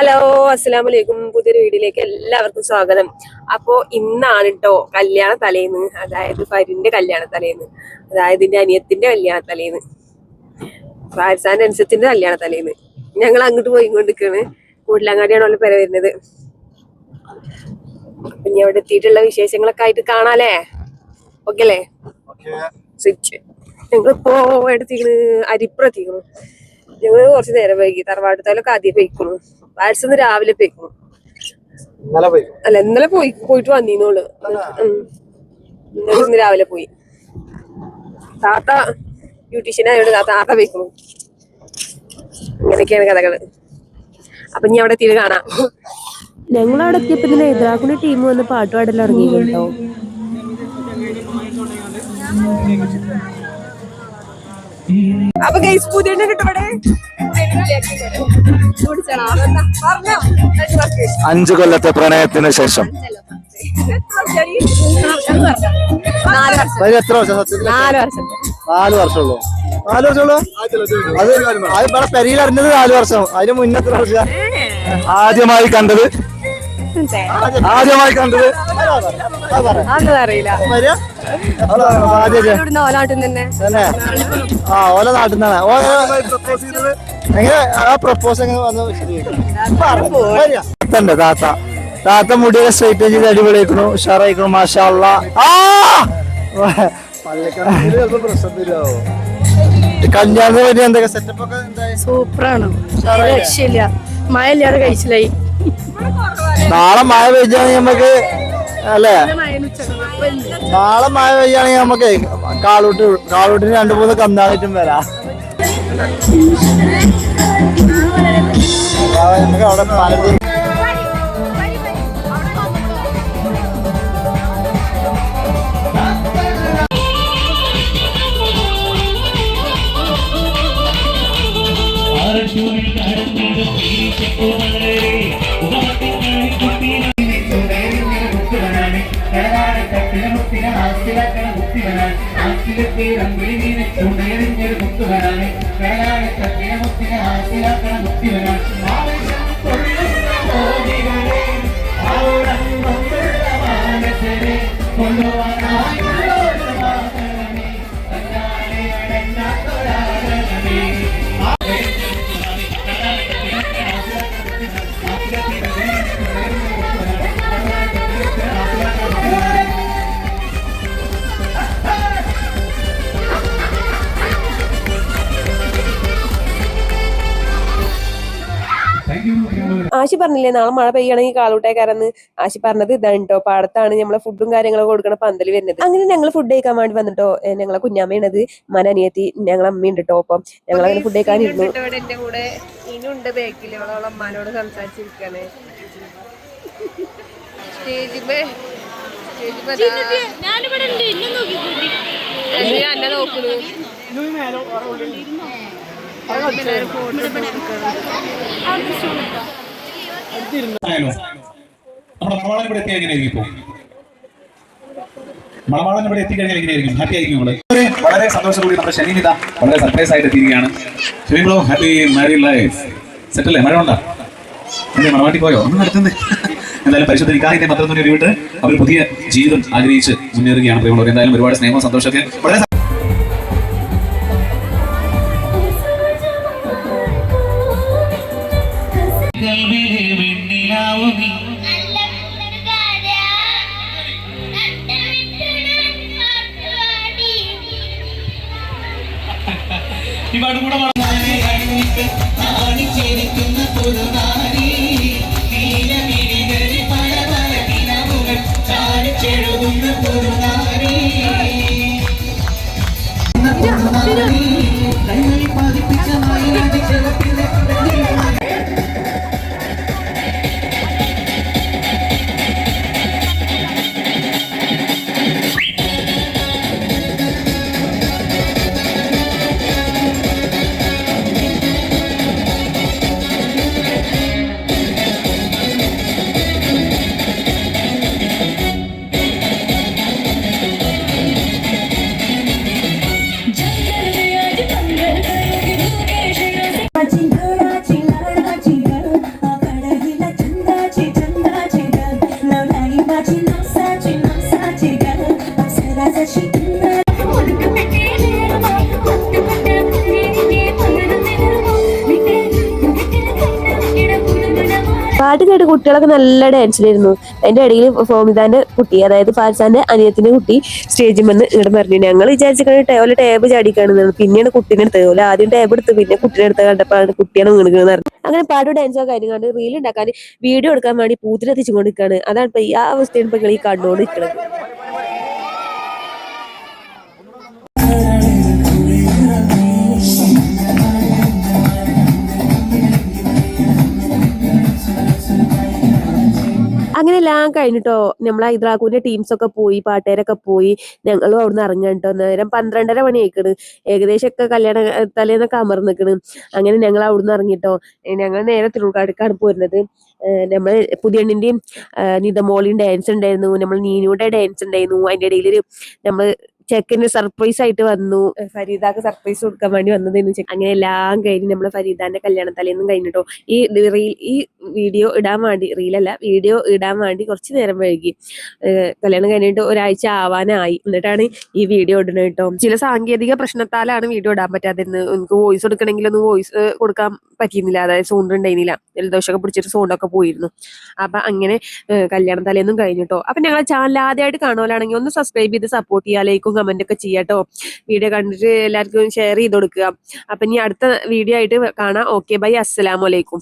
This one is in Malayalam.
ഹലോ, അസ്സലാമലൈക്കും. പുതിയൊരു വീഡിയോയിലേക്ക് എല്ലാവർക്കും സ്വാഗതം. അപ്പോ ഇന്നാണ് കേട്ടോ കല്യാണ തലേന്ന്, അതായത് ഫരിന്റെ കല്യാണ തലേന്ന്, അതായത് എന്റെ അനിയത്തിന്റെ കല്യാണ തലേന്ന്, ഫാരിസാന്റെ അനുസരിച്ചിന്റെ കല്യാണ തലേന്ന്. ഞങ്ങൾ അങ്ങോട്ട് പോയിക്കൊണ്ടിരിക്കാണ്. കൂട്ടിലങ്ങാടിയാണല്ലോ പെര വരുന്നത്. അപ്പൊ ഇനി അവിടെ എത്തിയിട്ടുള്ള വിശേഷങ്ങളൊക്കെ ആയിട്ട് കാണാലേ. ഓക്കെ അല്ലേ? സ്വിച്ച് ഞങ്ങളിപ്പോ എടുത്തിക്കണ്, അരിപ്പുറം എത്തിക്കണു. ഞങ്ങള് കുറച്ച് നേരം വൈകി. തറവാട്ടത്താലൊക്കെ ആദ്യം പോയിക്കണു. വാട്സന്ന് രാവിലെ പോയിക്കണു. അല്ല, ഇന്നലെ പോയിട്ട് വന്നീന്നോള്. ഇന്ന് രാവിലെ പോയി. താത്ത ബ്യൂട്ടീഷ്യനായോണ്ട് താത്ത പോയിക്കണു. ഇങ്ങനെയൊക്കെയാണ് കഥകള്. അപ്പൊ ഇനി അവിടെ എത്തിയിട്ട് കാണാം. ഞങ്ങളവിടെ എത്തിയപ്പോ തന്നെ എതിരാക്കുന്ന ടീം വന്ന് പാട്ടുപാടെല്ലാം ഇറങ്ങിയിട്ടുണ്ടോ. അപ്പൊ ഗൈസ് പുതിയ കിട്ടും. 5 കൊല്ലത്തെ പ്രണയത്തിന് ശേഷം 4 വർഷം. 4 വർഷമുള്ളൂ. 4 വർഷമുള്ളൂ. അത് ഇവിടെ പെരിയിൽ അറിഞ്ഞത് 4 വർഷം. അതിന് മുന്നത്തെ വർഷം ആദ്യമായി കണ്ടത് അറിയില്ല. ഓല നാട്ടിൽ നിന്നാണ്. എങ്ങനെ ആ പ്രപ്പോസ് എങ്ങനെ വന്നു? താത്ത മുടിയൊക്കെ സ്ട്രൈറ്റ് ചെയ്ത് അടിപൊളിയായിരുന്നു, ഉഷാറായിക്കണം. മാഷാ അല്ലാഹ്. കല്യാണത്തിന് വേണ്ടി എന്തൊക്കെ സെറ്റപ്പ് ഒക്കെ സൂപ്പറാണ്, രക്ഷയില്ല. മഴ ഇല്ലാതെ കഴിച്ചില്ലായി. നാളെ മഴ പെയ്യാണെങ്കിൽ നമുക്ക് അല്ലേ, നാളെ മഴ പെയ്യാണെങ്കിൽ നമുക്ക് കാളൂട്ടിന് 2-3 കന്നായിട്ടും വരാം. നമുക്ക് അവിടെ പാലത്തിൽ ആശി പറഞ്ഞില്ലേ നാളെ മഴ പെയ്യണമെങ്കിൽ കാളൂട്ടേക്കാരെന്ന്. ആശി പറഞ്ഞത് ഇതാണ് കേട്ടോ. പാടത്താണ് നമ്മളെ ഫുഡും കാര്യങ്ങളൊക്കെ കൊടുക്കണ പന്തല് വരുന്നത്. അങ്ങനെ ഞങ്ങൾ ഫുഡ് കഴിക്കാൻ വേണ്ടി വന്നിട്ടോ. ഞങ്ങളെ കുഞ്ഞാമ്മയാണത്, മനനിയത്തി, ഞങ്ങളെ അമ്മയുണ്ട് കേട്ടോ. ഒപ്പം ഞങ്ങൾ അങ്ങനെ ഫുഡ് കഴിക്കാനിരുന്നു. എന്റെ കൂടെ ഇനുണ്ട് ബാക്കിൽ, അവളോളം അമ്മാനോട് സംസാരിച്ചിരിക്കാണ്. എന്നെ നോക്കണു. മണവാളൻ ഇവിടെ എത്തിക്കഴിഞ്ഞാൽ എങ്ങനെയായിരിക്കും? ഹാപ്പി ആയിരിക്കും നമ്മള്. വളരെ സന്തോഷത്തോടെ നമ്മുടെ ഷെനീനിത വളരെ സർപ്രൈസ് ആയിട്ട് എത്തിയിരിക്കുകയാണ്. ഷെനീബ്രോ, ഹാപ്പി മാരീഡ് ലൈഫ്. സെറ്റല്ലേ? മഴ ഉണ്ടോ? എന്റെ മണവാട്ടി പോയോ? ഒന്നും നടത്തുന്നത്. എന്തായാലും പരിശുദ്ധ നിക്കാഹിന്റെ മന്ത്രം തന്നെ ഒരുവിട്ട് അവർ പുതിയ ജീവിതം ആഗ്രഹിച്ച് മുന്നേറുകയാണ്. പ്രിയമുള്ളവർ, എന്തായാലും ഒരുപാട് സ്നേഹവും സന്തോഷമൊക്കെ വളരെ പാട്ട് കേട്ട് കുട്ടികളൊക്കെ നല്ല ഡാൻസിലായിരുന്നു. അതിന്റെ ഇടയിൽ ഫോമിതാന്റെ കുട്ടി, അതായത് ഫാൽസാന്റെ അനിയത്തിന്റെ കുട്ടി സ്റ്റേജിൽ വന്ന് ഇവിടെ പറഞ്ഞു. ഞങ്ങൾ വിചാരിച്ചിട്ട് ഓല ടേബ് ചാടിക്കാണെന്നാണ്. പിന്നെയാണ് കുട്ടീനെ എടുത്തത്. ഓല ആദ്യം ടേബ് എടുത്ത് പിന്നെ കുട്ടീനെ എടുത്ത് കണ്ടപ്പോഴാണ് കുട്ടിയാണ് വീണിക്കണെന്ന് പറഞ്ഞു. അങ്ങനെ പാട്ടും ഡാൻസോ കാര്യങ്ങൾ റീൽ ഉണ്ടാക്കാൻ വീഡിയോ എടുക്കാൻ വേണ്ടി പൂത്തിലെത്തിച്ചുകൊണ്ടിരിക്കുകയാണ്. അതാണ് ഇപ്പൊ ഈ ആ അവസ്ഥയാണ് ഇപ്പൊ നിങ്ങൾ ഈ കണ്ടുകൊണ്ടിരിക്കുന്നത്. അങ്ങനെ എല്ലാം കഴിഞ്ഞിട്ടോ നമ്മളെ ഹൈദ്രാക്കൂന്റെ ടീംസ് ഒക്കെ പോയി, പാട്ടുകാരൊക്കെ പോയി. ഞങ്ങളും അവിടുന്ന് ഇറങ്ങാൻ കേട്ടോ. നേരം 12:30 മണി ആയിക്കണ്. ഏകദേശം ഒക്കെ കല്യാണ തലേന്നൊക്കെ അമർന്നിക്കണ്. അങ്ങനെ ഞങ്ങൾ അവിടുന്ന് ഇറങ്ങിട്ടോ. ഞങ്ങൾ നേരെ തിരുവനന്തപുരക്കാണ് പോരുന്നത്. നമ്മള് പുതിയണ്ണിന്റെയും നിതമോളിയും ഡാൻസ് ഉണ്ടായിരുന്നു. നമ്മൾ നീനുയുടെ ഡാൻസ് ഉണ്ടായിരുന്നു. അതിന്റെ ഇടയിൽ നമ്മള് ചെക്കന് സർപ്രൈസ് ആയിട്ട് വന്നു. ഫരീദാക്ക് സർപ്രൈസ് കൊടുക്കാൻ വേണ്ടി വന്നതെന്ന് വെച്ചാൽ അങ്ങനെ എല്ലാം കഴിഞ്ഞ് നമ്മള് ഫരീദാന്റെ കല്യാണ തലേന്നും കഴിഞ്ഞിട്ടോ. ഈ വീഡിയോ ഇടാൻ വേണ്ടി, റീലല്ല വീഡിയോ ഇടാൻ വേണ്ടി കുറച്ച് നേരം വൈകി. കല്യാണം കഴിഞ്ഞിട്ട് ഒരാഴ്ച ആവാനായി. എന്നിട്ടാണ് ഈ വീഡിയോ ഇടുന്നത് കേട്ടോ. ചില സാങ്കേതിക പ്രശ്നത്താലാണ് വീഡിയോ ഇടാൻ പറ്റാതിരുന്നത്. എനിക്ക് വോയിസ് എടുക്കണമെങ്കിലൊന്നും വോയിസ് കൊടുക്കാൻ പറ്റിയിരുന്നില്ല. അതായത് സൗണ്ട് ഉണ്ടായിരുന്നില്ല. ജലദോഷമൊക്കെ പിടിച്ചിട്ട് സൗണ്ടൊക്കെ പോയിരുന്നു. അപ്പൊ അങ്ങനെ കല്യാണം തലേന്നും കഴിഞ്ഞിട്ടോ. അപ്പൊ ഞങ്ങളെ ചാനൽ ആദ്യമായിട്ട് കാണുവാനാണെങ്കിൽ ഒന്ന് സബ്സ്ക്രൈബ് ചെയ്ത് സപ്പോർട്ട് ചെയ്യുക, ലൈക്കും കമന്റ് ഒക്കെ ചെയ്യാട്ടോ. വീഡിയോ കണ്ടിട്ട് എല്ലാവർക്കും ഷെയർ ചെയ്ത് കൊടുക്കുക. അപ്പൊ ഇനി അടുത്ത വീഡിയോ ആയിട്ട് കാണാം. ഓക്കെ ബൈ, അസ്സലാമു അലൈക്കും.